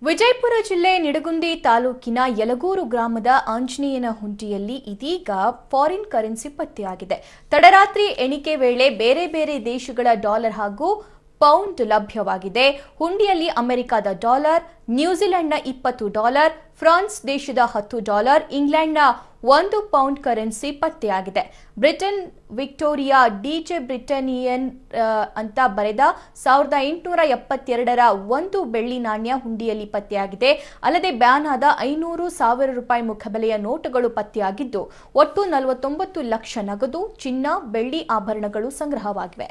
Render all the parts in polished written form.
ವಿಜಯಪುರ ಜಿಲ್ಲೆ ನಿಡಗುಂದಿ ತಾಲೂಕಿನ ಯಲಗೂರು ಗ್ರಾಮದ ಆಂಜನೇಯನ ಹುಂಡಿಯಲ್ಲಿ ಇದೀಗ ಫಾರಿನ್ ಕರೆನ್ಸಿ ಪತ್ತೆಯಾಗಿದೆ. ತಡರಾತ್ರಿ ಎಣಿಕೆ ವೇಳೆ ಬೇರೆ ಬೇರೆ ದೇಶಗಳ ಡಾಲರ್ ಹಾಗೂ ಪೌಂಡ್ ಲಭ್ಯವಾಗಿದೆ. ಹುಂಡಿಯಲ್ಲಿ ಅಮೆರಿಕದ ಡಾಲರ್, ನ್ಯೂಜಿಲೆಂಡ್ನ $20, ಫ್ರಾನ್ಸ್ ದೇಶದ $10, ಇಂಗ್ಲೆಂಡ್ನ $1 ಪೌಂಡ್ ಕರೆನ್ಸಿ ಪತ್ತೆಯಾಗಿದೆ. ಬ್ರಿಟನ್ ವಿಕ್ಟೋರಿಯಾ ಡಿಜೆ ಬ್ರಿಟನಿಯನ್ ಅಂತ ಬರೆದ 1872ರ 1 ಬೆಳ್ಳಿ ನಾಣ್ಯ ಹುಂಡಿಯಲ್ಲಿ ಪತ್ತೆಯಾಗಿದೆ. ಅಲ್ಲದೆ ಬ್ಯಾನ್ ಆದ 500, 1000 ರೂಪಾಯಿ ಮುಖಬೆಲೆಯ ನೋಟುಗಳು ಪತ್ತೆಯಾಗಿದ್ದು ಒಟ್ಟು 49 ಲಕ್ಷ ನಗದು, ಚಿನ್ನ, ಬೆಳ್ಳಿ ಆಭರಣಗಳು ಸಂಗ್ರಹವಾಗಿವೆ.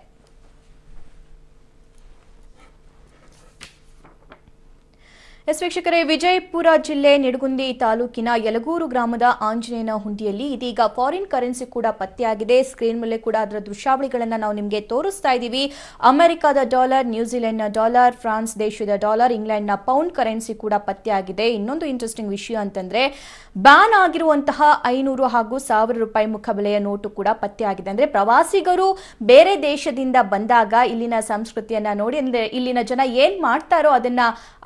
ವೀಕ್ಷಕರೇ, ವಿಜಯಪುರ ಜಿಲ್ಲೆ ನಿಡಗುಂದಿ ತಾಲೂಕಿನ ಯಲಗೂರು ಗ್ರಾಮದ ಆಂಜನೇಯನ ಹುಂಡಿಯಲ್ಲಿ ಇದೀಗ ಫಾರಿನ್ ಕರೆನ್ಸಿ ಕೂಡ ಪತ್ತೆಯಾಗಿದೆ. ಸ್ಕ್ರೀನ್ ಮೇಲೆ ಕೂಡ ಅದರ ದೃಶ್ಯಾವಳಿಗಳನ್ನು ನಾವು ನಿಮಗೆ ತೋರಿಸ್ತಾ ಇದ್ದೀವಿ. ಅಮೆರಿಕದ ಡಾಲರ್, ನ್ಯೂಜಿಲೆಂಡ್ನ ಡಾಲರ್, ಫ್ರಾನ್ಸ್ ದೇಶದ ಡಾಲರ್, ಇಂಗ್ಲೆಂಡ್ನ ಪೌಂಡ್ ಕರೆನ್ಸಿ ಕೂಡ ಪತ್ತೆಯಾಗಿದೆ. ಇನ್ನೊಂದು ಇಂಟ್ರೆಸ್ಟಿಂಗ್ ವಿಷಯ ಅಂತಂದ್ರೆ ಬ್ಯಾನ್ ಆಗಿರುವಂತಹ 500 ಹಾಗೂ 1000 ರೂಪಾಯಿ ಮುಖಬೆಲೆಯ ನೋಟು ಕೂಡ ಪತ್ತೆಯಾಗಿದೆ. ಅಂದ್ರೆ ಪ್ರವಾಸಿಗರು ಬೇರೆ ದೇಶದಿಂದ ಬಂದಾಗ ಇಲ್ಲಿನ ಸಂಸ್ಕೃತಿಯನ್ನ ನೋಡಿ, ಅಂದ್ರೆ ಇಲ್ಲಿನ ಜನ ಏನ್ ಮಾಡ್ತಾರೋ ಅದನ್ನ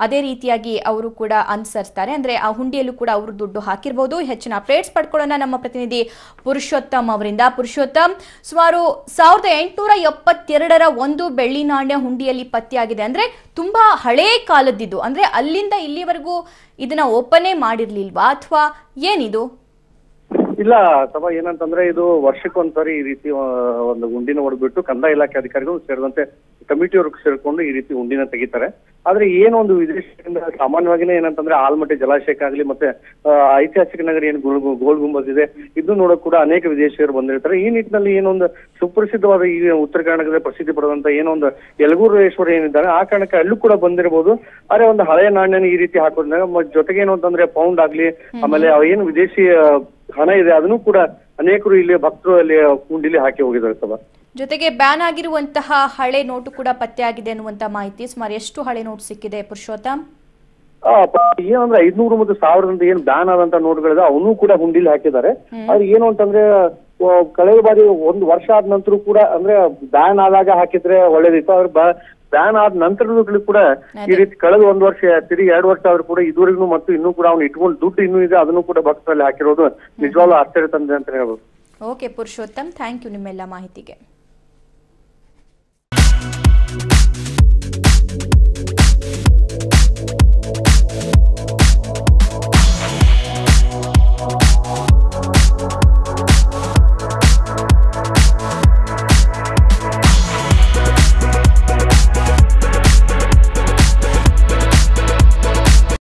ಅದೇ ರೀತಿಯಾಗಿ ಅವರು ಕೂಡ ಅನುಸರಿಸ್ತಾರೆ. ಅಂದ್ರೆ ಆ ಹುಂಡಿಯಲ್ಲೂ ಕೂಡ ಅವರು ದುಡ್ಡು ಹಾಕಿರಬಹುದು. ಹೆಚ್ಚಿನ ಅಪ್ಡೇಟ್ಸ್ ಪಡ್ಕೊಳ್ಳೋಣ ನಮ್ಮ ಪ್ರತಿನಿಧಿ ಪುರುಷೋತ್ತಮ್ ಅವರಿಂದ. ಪುರುಷೋತ್ತಮ್, ಸುಮಾರು 1872ರ 1 ಬೆಳ್ಳಿ ನಾಣ್ಯ ಹುಂಡಿಯಲ್ಲಿ ಪತ್ತೆಯಾಗಿದೆ. ಅಂದ್ರೆ ತುಂಬಾ ಹಳೇ ಕಾಲದ್ದಿದ್ದು, ಅಂದ್ರೆ ಅಲ್ಲಿಂದ ಇಲ್ಲಿವರೆಗೂ ಇದನ್ನ ಓಪನ್ ಮಾಡಿರ್ಲಿಲ್ವಾ ಅಥವಾ ಏನಿದು? ಇಲ್ಲ ಅಥವಾ ಏನಂತಂದ್ರೆ ಇದು ವರ್ಷಕ್ಕೊಂದ್ಸರಿ ಈ ರೀತಿ ಒಂದು ಹುಂಡಿನ ಹೊಡೆದ್ಬಿಟ್ಟು ಕಂದಾಯ ಇಲಾಖೆ ಅಧಿಕಾರಿಗಳು ಸೇರಿದಂತೆ ಕಮಿಟಿಯವರು ಸೇರ್ಕೊಂಡು ಈ ರೀತಿ ಹುಂಡಿನ ತೆಗಿತಾರೆ. ಆದ್ರೆ ಏನೊಂದು ವಿದೇಶದಿಂದ ಸಾಮಾನ್ಯವಾಗಿನೇ ಏನಂತಂದ್ರೆ ಆಲ್ಮಟ್ಟಿ ಜಲಾಶಯಕ್ಕಾಗ್ಲಿ ಮತ್ತೆ ಐತಿಹಾಸಿಕ ನಗರ ಏನು ಗೋಲ್ ಗುಂಬಜ್ ಇದೆ, ಇದು ನೋಡಕ್ ಕೂಡ ಅನೇಕ ವಿದೇಶಿಯರು ಬಂದಿರ್ತಾರೆ. ಈ ನಿಟ್ಟಿನಲ್ಲಿ ಏನೊಂದು ಸುಪ್ರಸಿದ್ಧವಾದ ಈ ಉತ್ತರ ಕರ್ನಾಟಕದ ಪ್ರಸಿದ್ಧಿ ಪಡೆದಂತ ಏನೊಂದು ಯಲಗೂರೇಶ್ವರ ಏನಿದ್ದಾರೆ ಆ ಕಾರಣಕ್ಕೆ ಅಲ್ಲೂ ಕೂಡ ಬಂದಿರಬಹುದು. ಆದ್ರೆ ಒಂದು ಹಳೆಯ ನಾಣ್ಯನ ಈ ರೀತಿ ಹಾಕೋದ್ರಾಗ ಜೊತೆಗೆ ಏನು ಅಂತಂದ್ರೆ ಪೌಂಡ್ ಆಗ್ಲಿ, ಆಮೇಲೆ ಏನು ವಿದೇಶಿ ಹಣ ಇದೆ ಅದನ್ನು ಕೂಡ ಅನೇಕರು ಇಲ್ಲಿ ಭಕ್ತರು ಅಲ್ಲಿ ಹುಂಡಿಲಿ ಹಾಕಿ ಹೋಗಿದ್ದಾರೆ. ಸಭಾ ಜೊತೆಗೆ ಬ್ಯಾನ್ ಆಗಿರುವಂತಹ ಹಳೆ ನೋಟು ಕೂಡ ಪತ್ತೆಯಾಗಿದೆ ಅನ್ನುವಂತ ಮಾಹಿತಿ. ಸುಮಾರು ಎಷ್ಟು ಹಳೆ ನೋಟು ಸಿಕ್ಕಿದೆ ಪುರುಷೋತ್ತಮ್? ಏನಂದ್ರೆ 500 ಮತ್ತು 1000 ಏನ್ ಬ್ಯಾನ್ ಆದಂತ ನೋಟುಗಳಿದೆ ಅವನು ಕೂಡ ಹುಂಡಿಲಿ ಹಾಕಿದ್ದಾರೆ. ಆದ್ರೆ ಏನು ಅಂತಂದ್ರೆ ಕಳೆದ ಬಾರಿ 1 ವರ್ಷ ಆದ ನಂತರ ಕೂಡ ಅಂದ್ರೆ ಬ್ಯಾನ್ ಆದಾಗ ಹಾಕಿದ್ರೆ ಒಳ್ಳೇದಿತ್ತು. ಆದ್ರೆ ಬ್ಯಾನ್ ಆದ ನಂತರದಲ್ಲೂ ಕೂಡ ಈ ರೀತಿ ಕಳೆದ 1 ವರ್ಷ ತಿರುಗಿ 2 ವರ್ಷ ಆದ್ರೂ ಕೂಡ ಇದುವರೆಗೂ ಮತ್ತು ಇನ್ನೂ ಕೂಡ ಅವ್ನು ಇಟ್ಕೊಂಡು ದುಡ್ಡು ಇನ್ನೂ ಇದೆ, ಅದನ್ನು ಕೂಡ ಭಕ್ತರಲ್ಲಿ ಹಾಕಿರೋದು ನಿಜವಾಗ್ಲೂ ಆಶ್ಚರ್ಯ ತಂದೆ ಅಂತ ಹೇಳ್ಬೋದು. ಓಕೆ ಪುರುಷೋತ್ತಮ್, ಥ್ಯಾಂಕ್ ಯು ನಿಮ್ಮೆಲ್ಲ ಮಾಹಿತಿಗೆ.